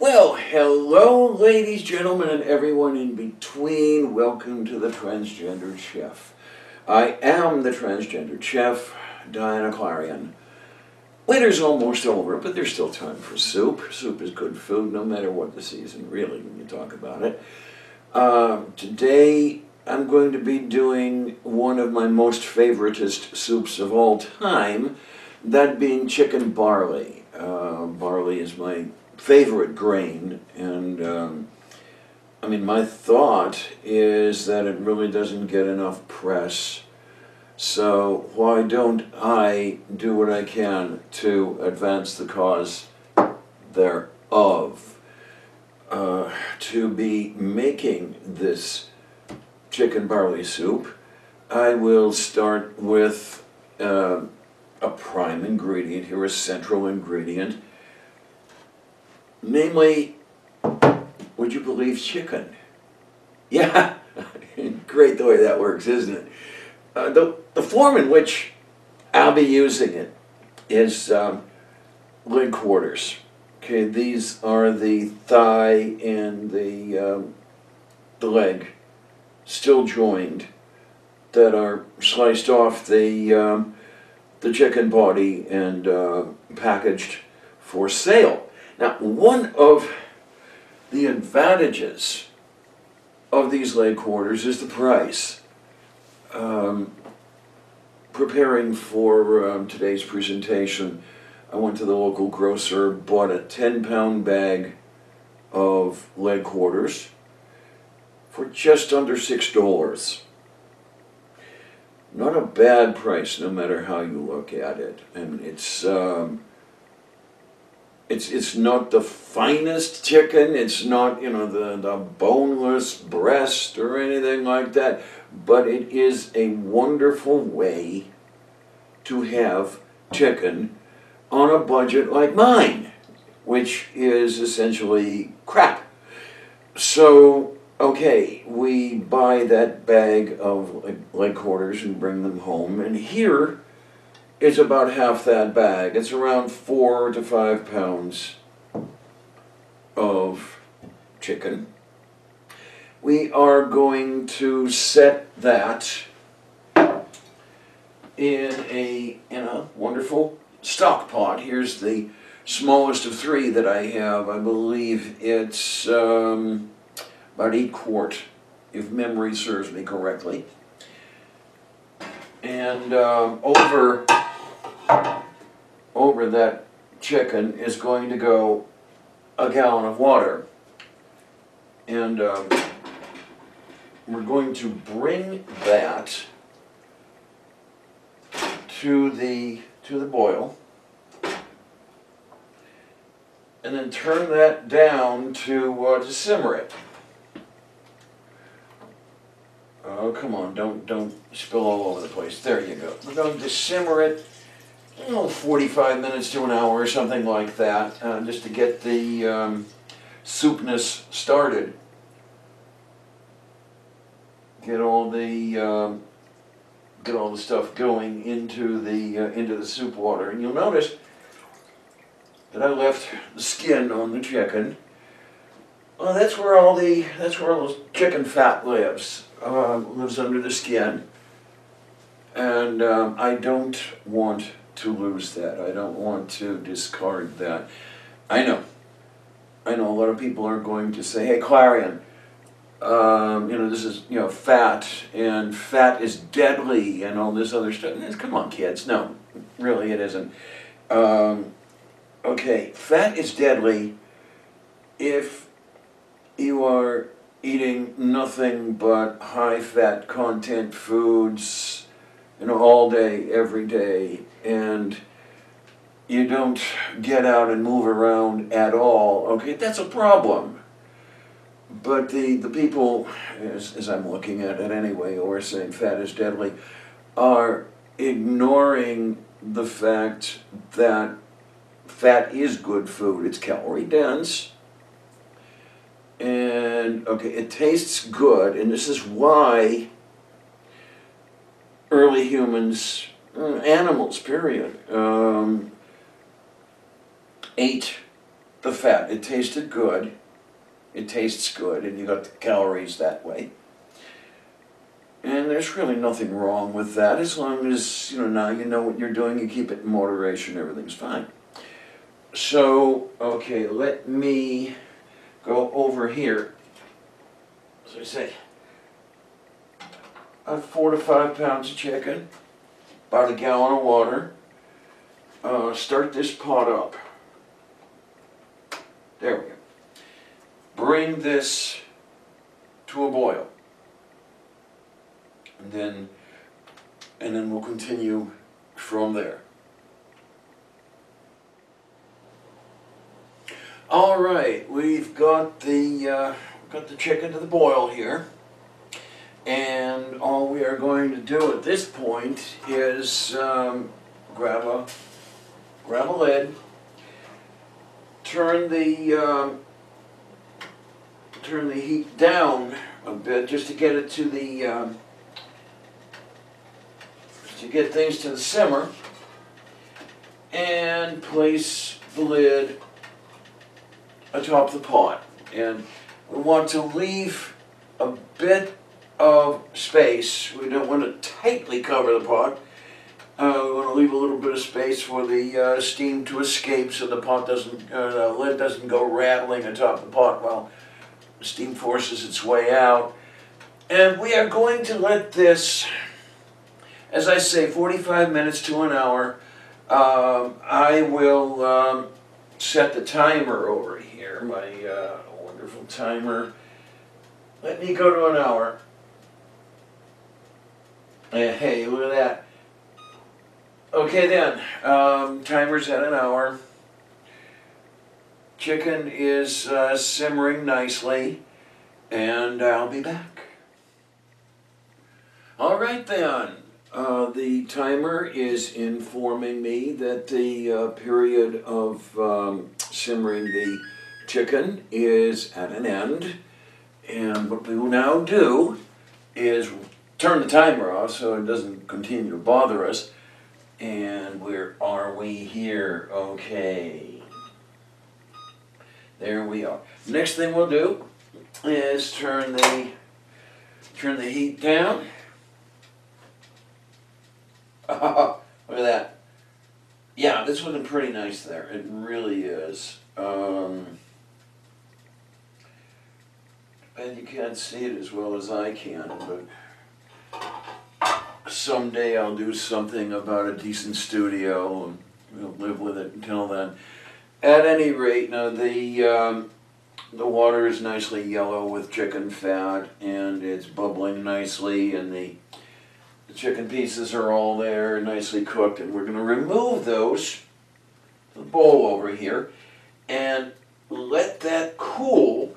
Well, hello, ladies, gentlemen, and everyone in between. Welcome to the Transgendered Chef. I am the Transgendered Chef, Diana Clarion. Winter's almost over, but there's still time for soup. Soup is good food, no matter what the season, really, when you talk about it. Today, I'm going to be doing one of my most favoritist soups of all time, that being chicken barley. Barley is my favorite grain, and I mean, my thought is that it really doesn't get enough press. So why don't I do what I can to advance the cause thereof? To be making this chicken barley soup, I will start with a prime ingredient here, a central ingredient. Namely, would you believe chicken? Yeah, great the way that works, isn't it? The form in which I'll be using it is leg quarters. Okay, these are the thigh and the leg, still joined, that are sliced off the chicken body and packaged for sale. Now, one of the advantages of these leg quarters is the price. Preparing for today's presentation, I went to the local grocer, bought a 10-pound bag of leg quarters for just under $6. Not a bad price, no matter how you look at it. And it's not the finest chicken. It's not, you know, the boneless breast or anything like that. But it is a wonderful way to have chicken on a budget like mine, which is essentially crap. So, okay, we buy that bag of leg quarters and bring them home, and here is about half that bag. It's around 4 to 5 pounds of chicken. We are going to set that in a wonderful stock pot. Here's the smallest of three that I have. I believe it's about 1 quart, if memory serves me correctly. And over that chicken is going to go a gallon of water. And we're going to bring that to the boil, and then turn that down to simmer it. Oh, come on, don't spill all over the place. There you go. We're going to simmer it, 45 minutes to an hour or something like that, just to get the soupness started. Get all the stuff going into the soup water, and you'll notice that I left the skin on the chicken. Well, that's where all those chicken fat lives. Lives under the skin, and I don't want to lose that. I don't want to discard that. I know a lot of people are going to say, "Hey, Clarion, this is fat, and fat is deadly, and all this other stuff." Come on, kids. No, really, it isn't. Okay, fat is deadly if you are eating nothing but high-fat content foods, all day, every day, and you don't get out and move around at all. Okay, that's a problem. But the people, as I'm looking at it anyway, who are saying fat is deadly, are ignoring the fact that fat is good food. It's calorie dense. And, okay, it tastes good, and this is why early humans, animals, period, ate the fat. It tasted good. It tastes good, and you got the calories that way. And there's really nothing wrong with that, as long as, now you know what you're doing, you keep it in moderation, everything's fine. So, okay, let me go over here. As I say, 4 to 5 pounds of chicken, about a gallon of water. Start this pot up. There we go. Bring this to a boil. And then we'll continue from there. All right, we've got the chicken to the boil here, and all we are going to do at this point is grab a lid, turn the heat down a bit just to get it to to get things to the simmer, and place the lid atop the pot. And we want to leave a bit of space. We don't want to tightly cover the pot. We want to leave a little bit of space for the steam to escape, so the lid doesn't go rattling atop the pot while the steam forces its way out. And we are going to let this, as I say, 45 minutes to an hour. I will set the timer over here, my wonderful timer. Let me go to an hour. Hey, look at that. Okay then, timer's at an hour. Chicken is simmering nicely, and I'll be back. All right then. The timer is informing me that the period of simmering the chicken is at an end. And what we will now do is turn the timer off so it doesn't continue to bother us. And where are we here? Okay. There we are. Next thing we'll do is turn the heat down. Look at that. Yeah, this looking pretty nice there. It really is. And you can't see it as well as I can, but someday I'll do something about a decent studio and we'll live with it until then. At any rate, now the water is nicely yellow with chicken fat, and it's bubbling nicely, and the chicken pieces are all there, nicely cooked, and we're going to remove those to the bowl over here and let that cool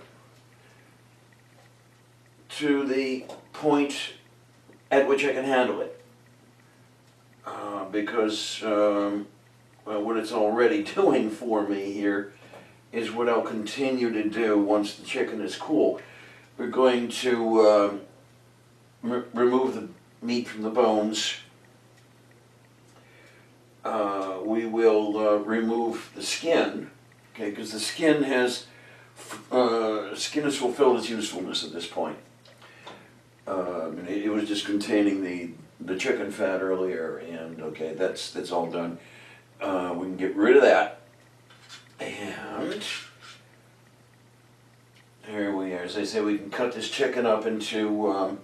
to the point at which I can handle it. Because what it's already doing for me here is what I'll continue to do once the chicken is cool. We're going to remove the meat from the bones. We will remove the skin, okay, because the skin has skin has fulfilled its usefulness at this point. It was just containing the chicken fat earlier, and okay, that's all done. We can get rid of that, and there we are. As I say, we can cut this chicken up into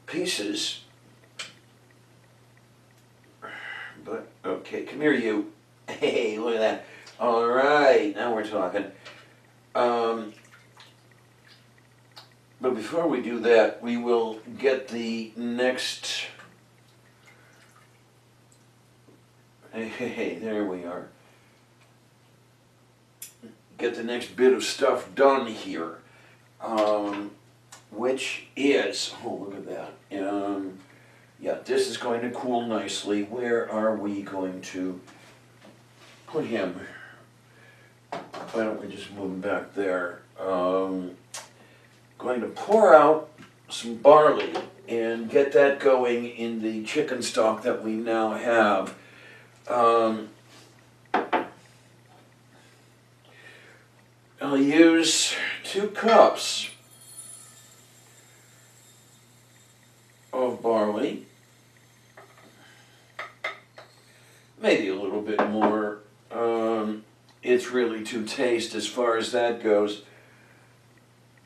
pieces. But okay, come here, you. Hey, look at that. All right, now we're talking. But before we do that, we will get the next. Hey, there we are. Get the next bit of stuff done here, which is, oh, look at that. Yeah, this is going to cool nicely. Where are we going to put him? Why don't we just move him back there? Going to pour out some barley and get that going in the chicken stock that we now have. I'll use 2 cups of barley, maybe a little bit more. It's really to taste as far as that goes.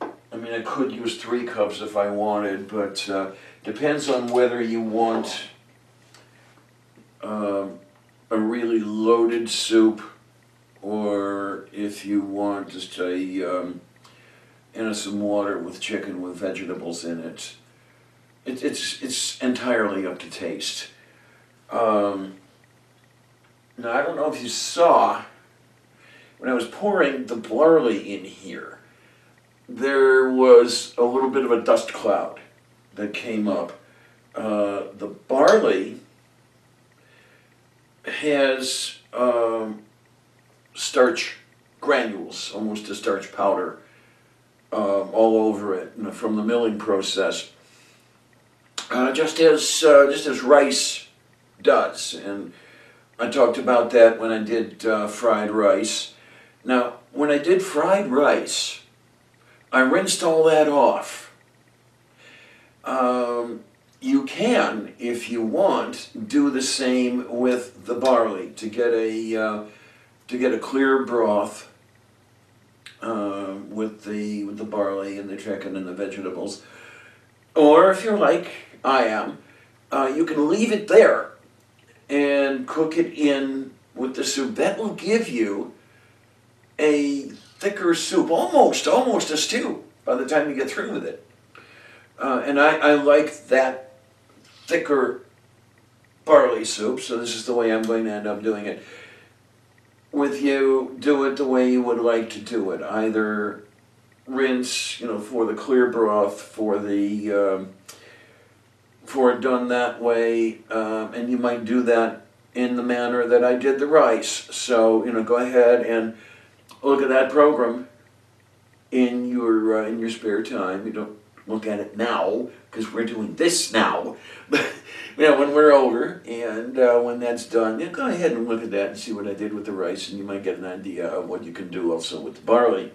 I mean, I could use 3 cups if I wanted, but depends on whether you want a really loaded soup or if you want just some water with chicken with vegetables in it. It's entirely up to taste. Now, I don't know if you saw, when I was pouring the barley in here, there was a little bit of a dust cloud that came up. The barley has starch granules, almost a starch powder, all over it from the milling process, just as rice does. And I talked about that when I did fried rice. Now, when I did fried rice, I rinsed all that off. You can, if you want, do the same with the barley to get a clear broth with the barley and the chicken and the vegetables. Or if you're like I am, you can leave it there and cook it in with the soup. That will give you a thicker soup, almost a stew by the time you get through with it. And I like that thicker barley soup, so this is the way I'm going to end up doing it. With you, do it the way you would like to do it. Either rinse, for the clear broth, for it done that way, and you might do that in the manner that I did the rice. So, go ahead and look at that program in your spare time. You don't look at it now, because we're doing this now. But when we're over and when that's done, go ahead and look at that and see what I did with the rice, and you might get an idea of what you can do also with the barley.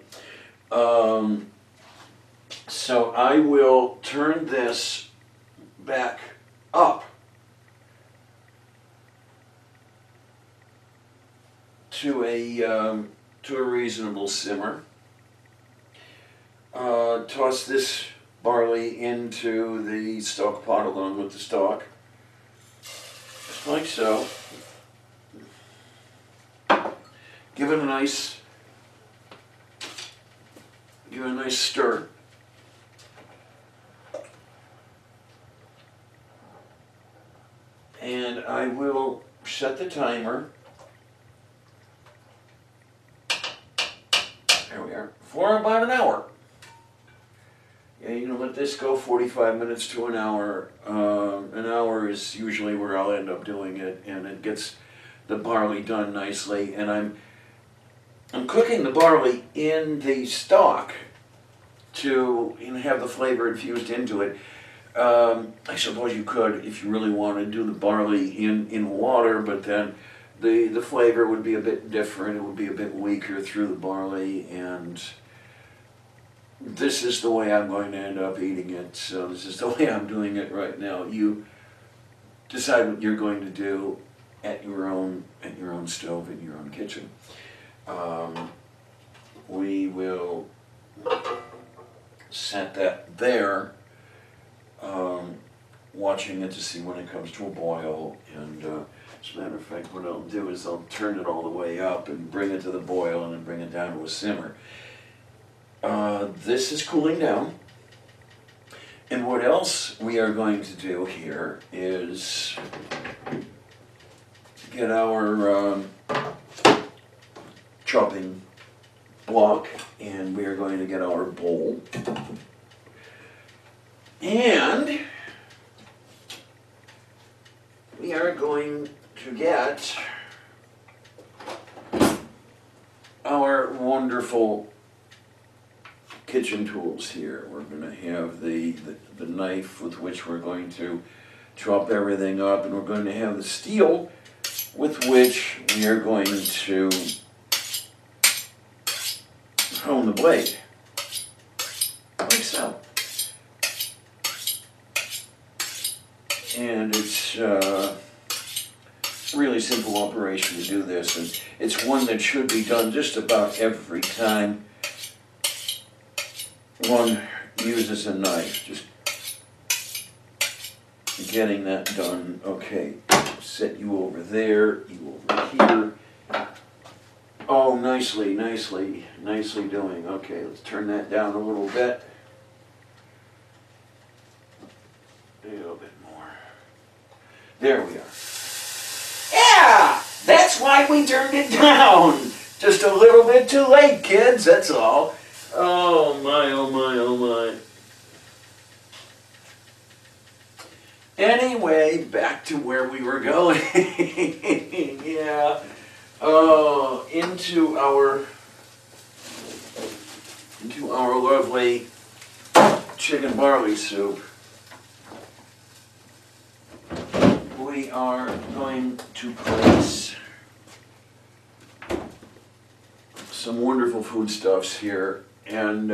So I will turn this back up to a reasonable simmer. Toss this barley into the stock pot along with the stock, just like so. Give it a nice stir. And I will set the timer. There we are, for about an hour. Yeah, let this go 45 minutes to an hour. An hour is usually where I'll end up doing it, and it gets the barley done nicely. And I'm cooking the barley in the stock to have the flavor infused into it. I suppose you could, if you really want to, do the barley in water, but then the flavor would be a bit different. It would be a bit weaker through the barley, and this is the way I'm going to end up eating it. So this is the way I'm doing it right now. You decide what you're going to do at your own stove in your own kitchen. We will set that there, watching it to see when it comes to a boil. And as a matter of fact, what I'll do is I'll turn it all the way up and bring it to the boil and then bring it down to a simmer. This is cooling down. And what else we are going to do here is get our chopping block, and we are going to get our bowl. And we are going to get our wonderful kitchen tools here. We're going to have the knife with which we're going to chop everything up, and we're going to have the steel with which we are going to on the blade, like so. And it's really simple operation to do this, and it's one that should be done just about every time one uses a knife. Just getting that done. Okay, set you over there, you over here. Oh, nicely doing. Okay, let's turn that down a little bit. A little bit more. There we are. Yeah! That's why we turned it down! Just a little bit too late, kids, that's all. Oh my, oh my, oh my. Anyway, back to where we were going. Yeah. Oh, into our lovely chicken barley soup. We are going to place some wonderful foodstuffs here, and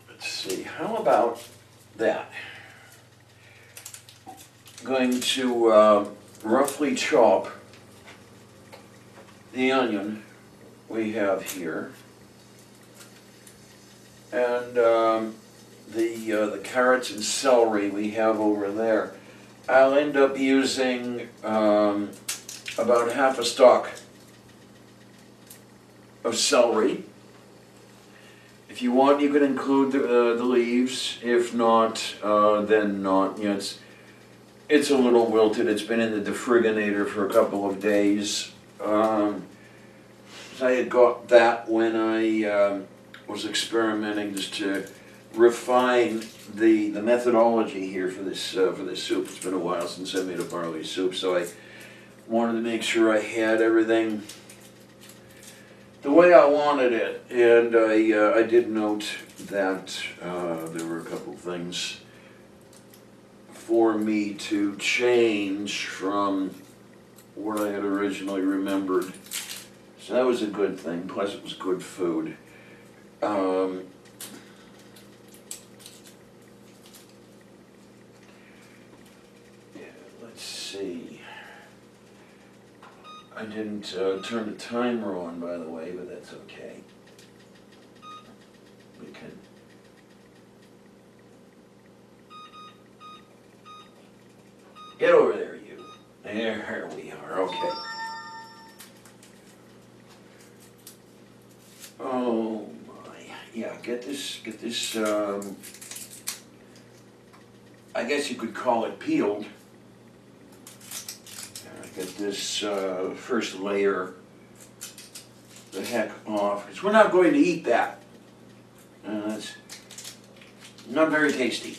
let's see, how about that? Going to roughly chop the onion we have here, and the carrots and celery we have over there. I'll end up using about half a stalk of celery. If you want, you can include the leaves. If not, then not. You know, it's a little wilted. It's been in the defriginator for a couple of days. I had got that when I was experimenting just to refine the methodology here for this soup. It's been a while since I made a barley soup, so I wanted to make sure I had everything the way I wanted it. And I did note that there were a couple things for me to change from what I had originally remembered. So that was a good thing, plus it was good food. Let's see. I didn't turn the timer on, by the way, but that's okay. We can. Get over there, you. There we are, okay. Oh my, yeah, get this, I guess you could call it peeled. Get this first layer the heck off, because we're not going to eat that. It's not very tasty.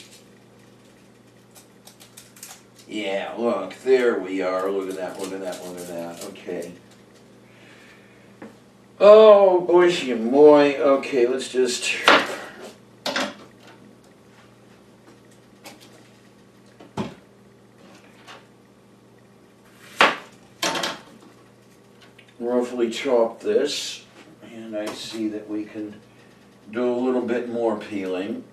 Yeah, look, there we are. Look at that, look at that, look at that. Okay. Oh, boy, boy. Okay, let's just... roughly chop this, and I see that we can do a little bit more peeling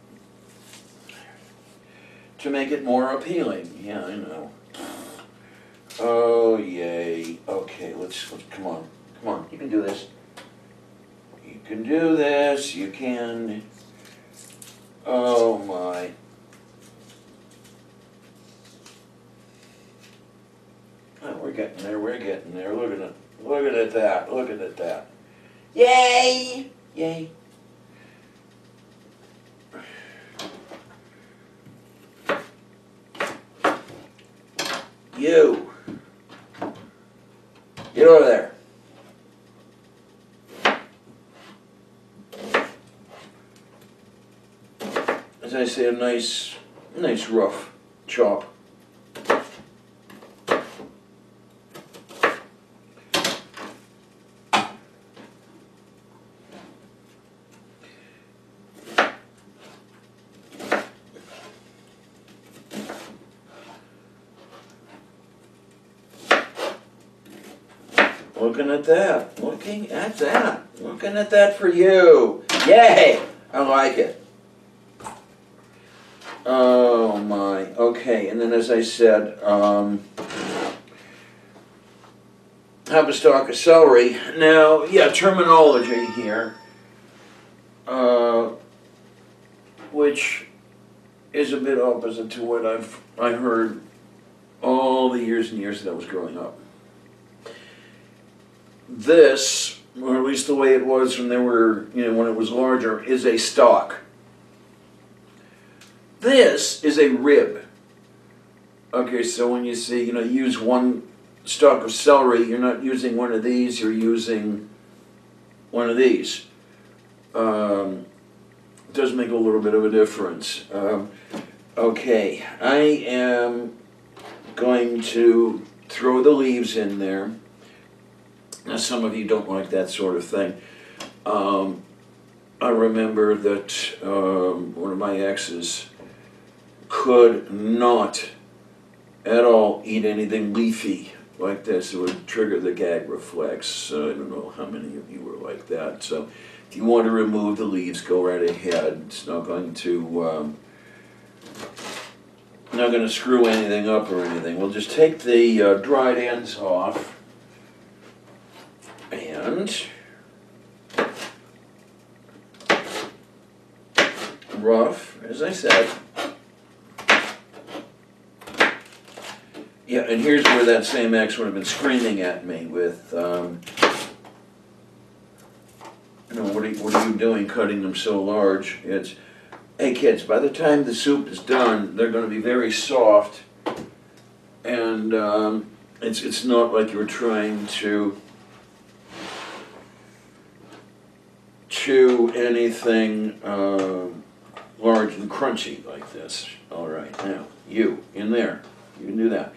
to make it more appealing. Yeah, I know. Oh, yay. Okay, let's come on. Come on, you can do this. You can do this, you can. Oh my. Oh, we're getting there, we're getting there. Look at it. Look at that, look at that. Yay! Yay. You. Get over there. As I say, a nice rough chop. looking at that. Looking at that. Looking at that for you. Yay! I like it. Oh my. Okay, and then as I said, have a stalk of celery. Now, yeah, terminology here, which is a bit opposite to what I heard all the years and years that I was growing up. This, or at least the way it was when they were, when it was larger, is a stalk. This is a rib. Okay, so when you see, use one stalk of celery, you're not using one of these, you're using one of these. It does make a little bit of a difference. Okay, I am going to throw the leaves in there. Now, some of you don't like that sort of thing. I remember that one of my exes could not at all eat anything leafy like this. It would trigger the gag reflex. I don't know how many of you were like that. So if you want to remove the leaves, go right ahead. It's not going to screw anything up or anything. We'll just take the dried ends off. And rough, as I said. Yeah, and here's where that same ex would have been screaming at me with, what are you doing cutting them so large? It's, hey kids, by the time the soup is done, they're going to be very soft, and it's not like you're trying to chew anything large and crunchy like this. All right, now, you, in there, you can do that.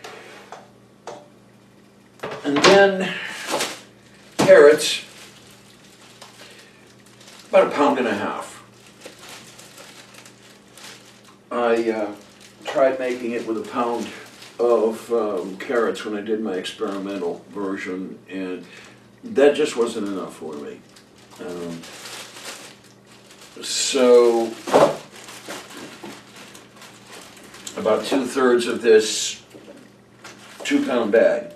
And then carrots, about 1.5 pounds. I tried making it with 1 pound of carrots when I did my experimental version, and that just wasn't enough for me. So about 2/3 of this 2-pound bag.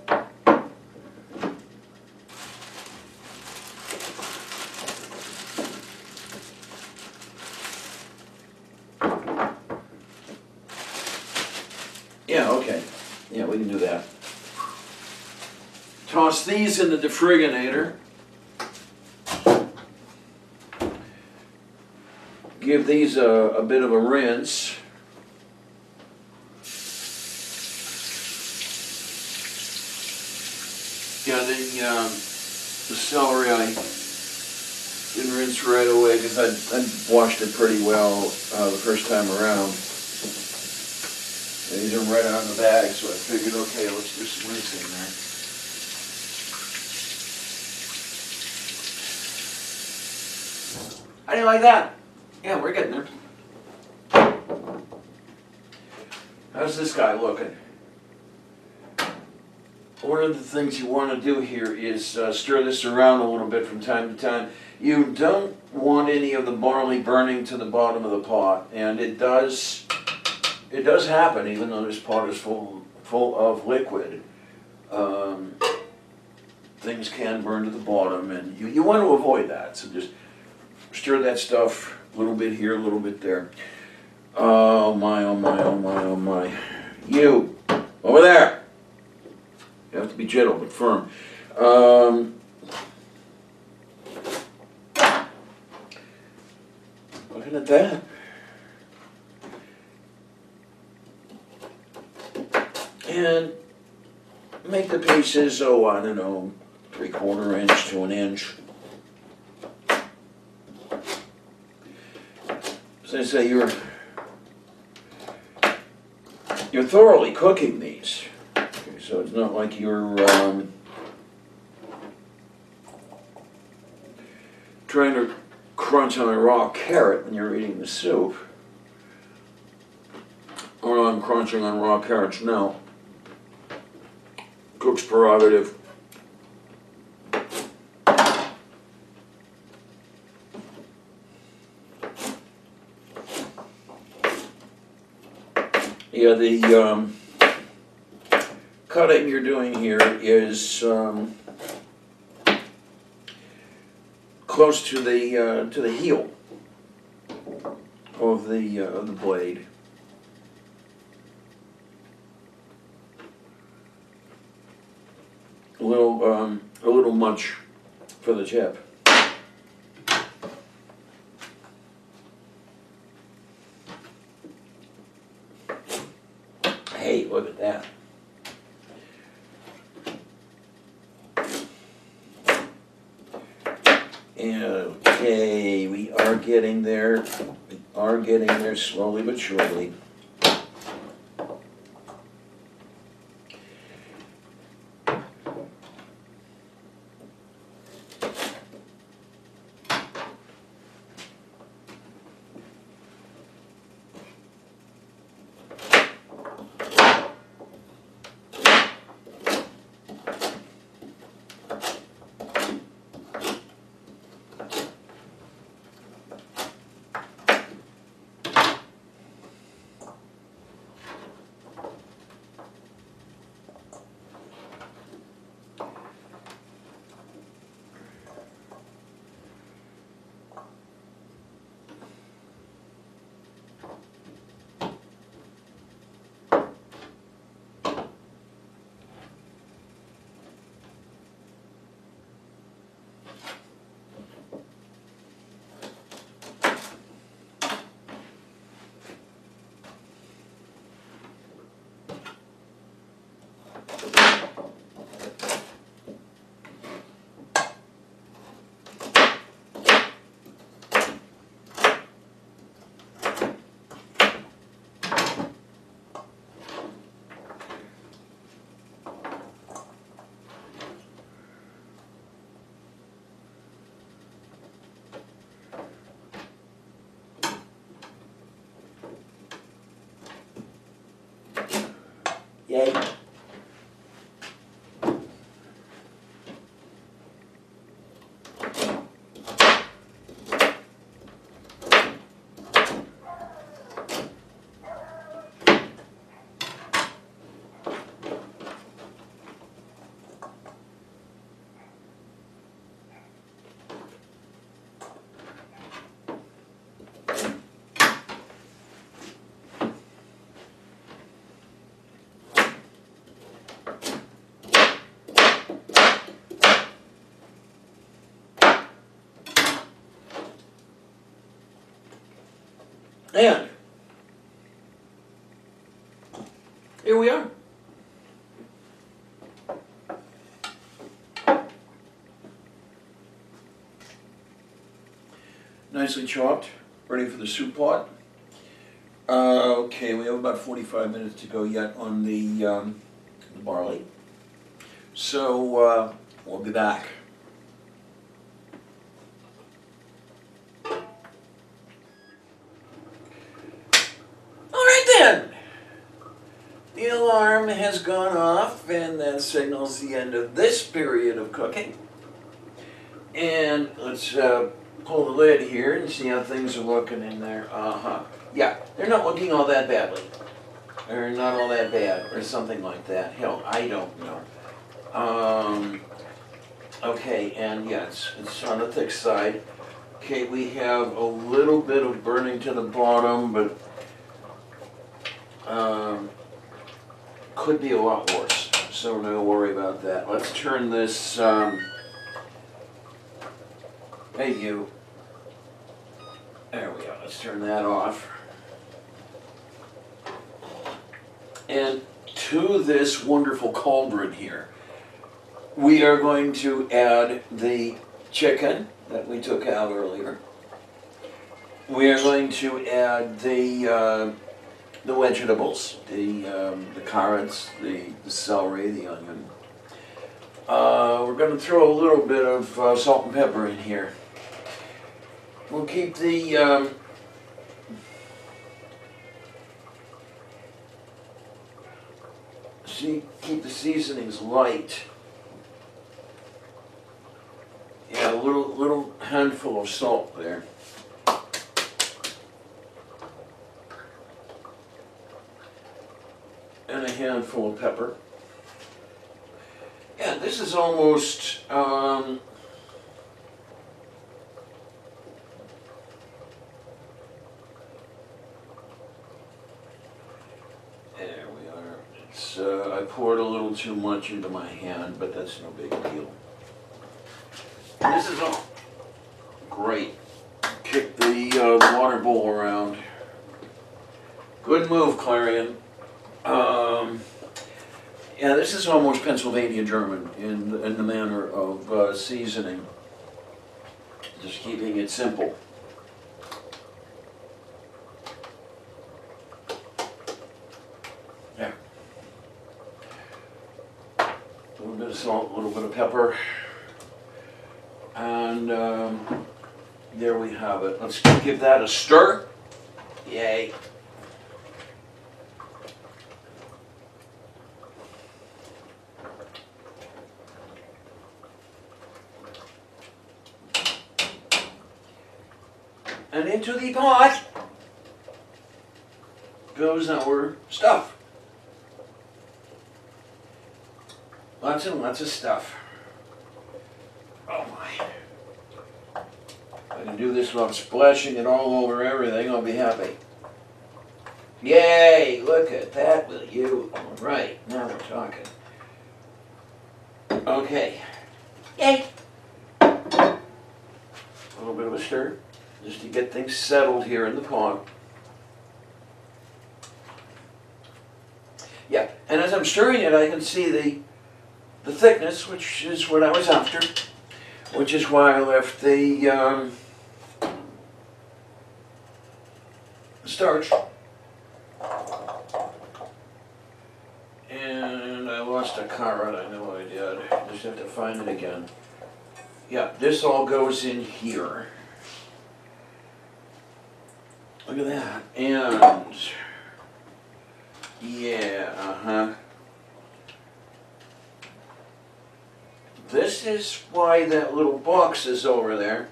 Yeah, okay. Yeah, we can do that. Toss these in the defriginator. Give these a bit of a rinse. Yeah, the celery I didn't rinse right away because I washed it pretty well the first time around. And these are right out of the bag, so I figured, okay, let's do some rinsing there. How do you like that? Yeah, we're getting there. How's this guy looking? One of the things you want to do here is stir this around a little bit from time to time. You don't want any of the barley burning to the bottom of the pot, and it does happen even though this pot is full of liquid. Things can burn to the bottom, and you want to avoid that. So just stir that stuff a little bit here, a little bit there. Oh my, oh my, oh my, oh my. You, over there. You have to be gentle but firm. Looking at that. And make the pieces, I don't know, 3/4 inch to 1 inch. As I say, you're thoroughly cooking these. Okay, so it's not like you're trying to crunch on a raw carrot when you're eating the soup. Or I'm crunching on raw carrots now. Cook's prerogative. Yeah, the cutting you're doing here is close to the heel of the blade. A little much for the tip. Hey, look at that. Okay, we are getting there. We are getting there slowly but surely. Yay. And here we are. Nicely chopped, ready for the soup pot. Okay, we have about 45 minutes to go yet on the barley. So we'll be back. The alarm has gone off, and that signals the end of this period of cooking. And let's pull the lid here and see how things are looking in there. Yeah, they're not looking all that badly. They're not all that bad, or something like that. Hell, I don't know. Okay, and yeah, it's on the thick side. Okay, we have a little bit of burning to the bottom, but could be a lot worse, so no worry about that. Let's turn this, hey you, there we go, let's turn that off. And to this wonderful cauldron here, we are going to add the chicken that we took out earlier. We are going to add the vegetables, the carrots, the celery, the onion. We're going to throw a little bit of salt and pepper in here. We'll keep the keep the seasonings light. Yeah, a little handful of salt there. and a handful of pepper. And this is almost, there we are. It's, I poured a little too much into my hand, but that's no big deal. This is all great. Kick the water bowl around. Good move, Clarion. Yeah, this is almost Pennsylvania German in the manner of seasoning. Just keeping it simple. Yeah. A little bit of salt, a little bit of pepper. And there we have it. Let's give that a stir. Yay. And into the pot goes our stuff. Lots and lots of stuff. Oh my. If I can do this without splashing it all over everything, I'll be happy. Yay! Look at that, will you? All right, now we're talking. Okay. Yay! A little bit of a stir, just to get things settled here in the pot. Yeah, and as I'm stirring it, I can see the thickness, which is what I was after, which is why I left the starch. And I lost a carrot, I know I did. Just have to find it again. Yeah, this all goes in here. Look at that. And yeah, This is why that little box is over there.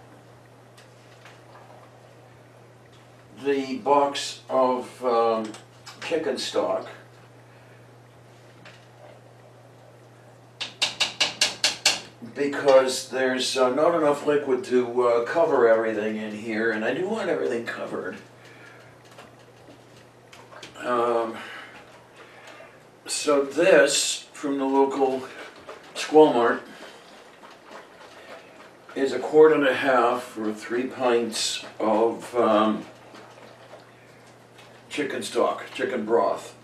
The box of chicken stock. Because there's not enough liquid to cover everything in here, and I do want everything covered. So this, from the local Squall Mart, is 1.5 quarts or 3 pints of chicken stock, chicken broth.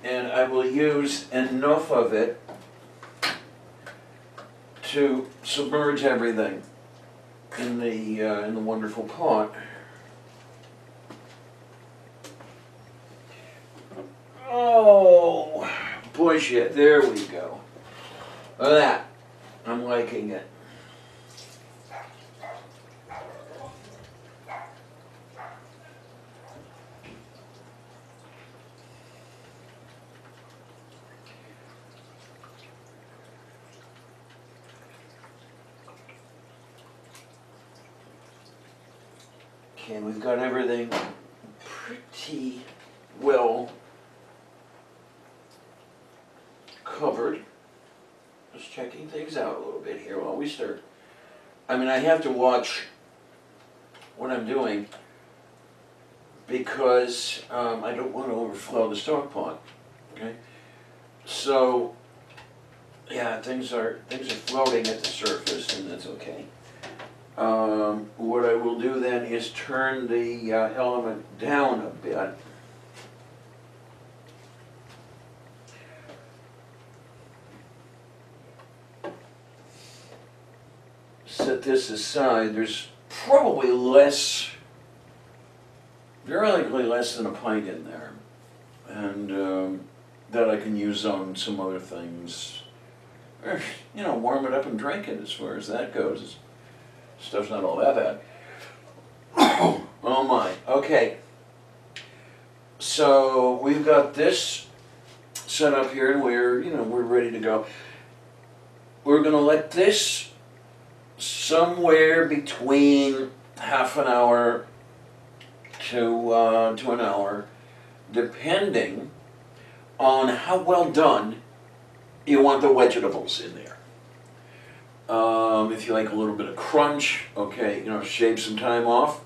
And I will use enough of it to submerge everything in the wonderful pot. Oh, push it. There we go. Look at that. I'm liking it. Okay, we've got everything pretty well covered. Just checking things out a little bit here while we stir. I mean, I have to watch what I'm doing because I don't want to overflow the stock pot. Okay, so yeah, things are floating at the surface, and that's okay. What I will do then is turn the element down a bit. Set this aside. There's probably very likely less than a pint in there. And that I can use on some other things. You know, warm it up and drink it as far as that goes. Stuff's not all that bad. Oh my, okay. So we've got this set up here and we're ready to go. We're gonna let this somewhere between half an hour to an hour, depending on how well done you want the vegetables in there. If you like a little bit of crunch, okay, you know, shave some time off.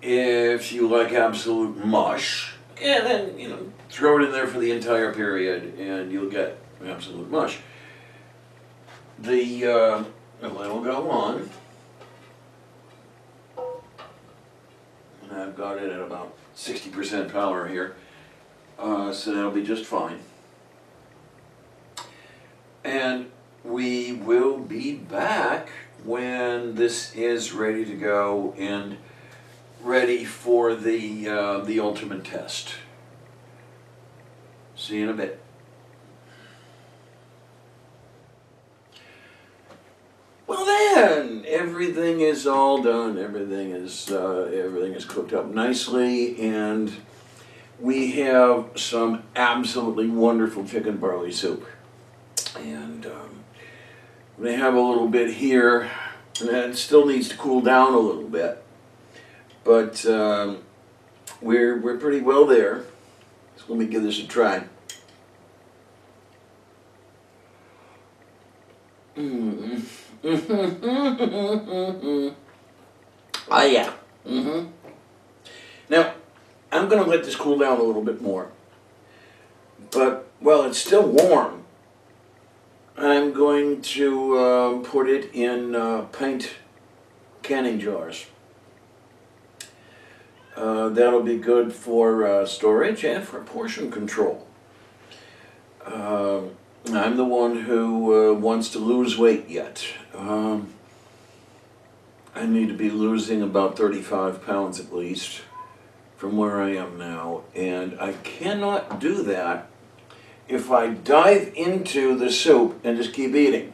If you like absolute mush, yeah, then, you know, throw it in there for the entire period and you'll get absolute mush. The lid will go on. And I've got it at about 60% power here, so that'll be just fine. And we will be back when this is ready to go and ready for the ultimate test. See you in a bit. Well then, everything is all done. Everything is cooked up nicely, and we have some absolutely wonderful chicken barley soup. And we have a little bit here, and it still needs to cool down a little bit, but we're pretty well there. So let me give this a try. Ah, yeah. Now, I'm going to let this cool down a little bit more. But, well, it's still warm. I'm going to put it in pint canning jars. That'll be good for storage and for portion control. I'm the one who wants to lose weight yet. I need to be losing about 35 pounds at least from where I am now, and I cannot do that if I dive into the soup and just keep eating.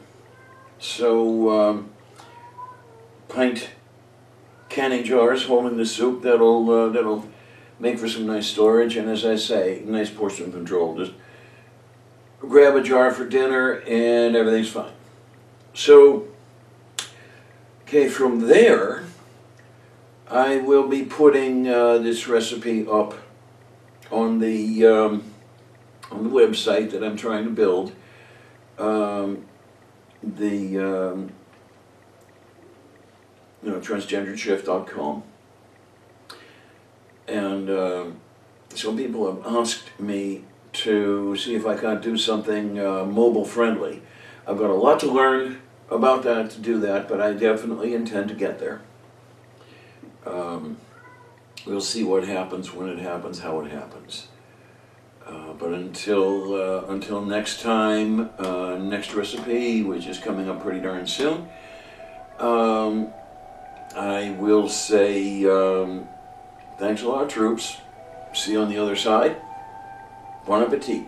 So pint canning jars holding the soup, that'll make for some nice storage, and as I say, nice portion control. Just grab a jar for dinner and everything's fine. So, okay, from there, I will be putting this recipe up on the website that I'm trying to build, transgenderedshift.com. And some people have asked me to see if I can't do something mobile friendly. I've got a lot to learn about that to do that, but I definitely intend to get there. We'll see what happens, when it happens, how it happens. But until next time, next recipe, which is coming up pretty darn soon, I will say thanks a lot, troops. See you on the other side. Bon appetit.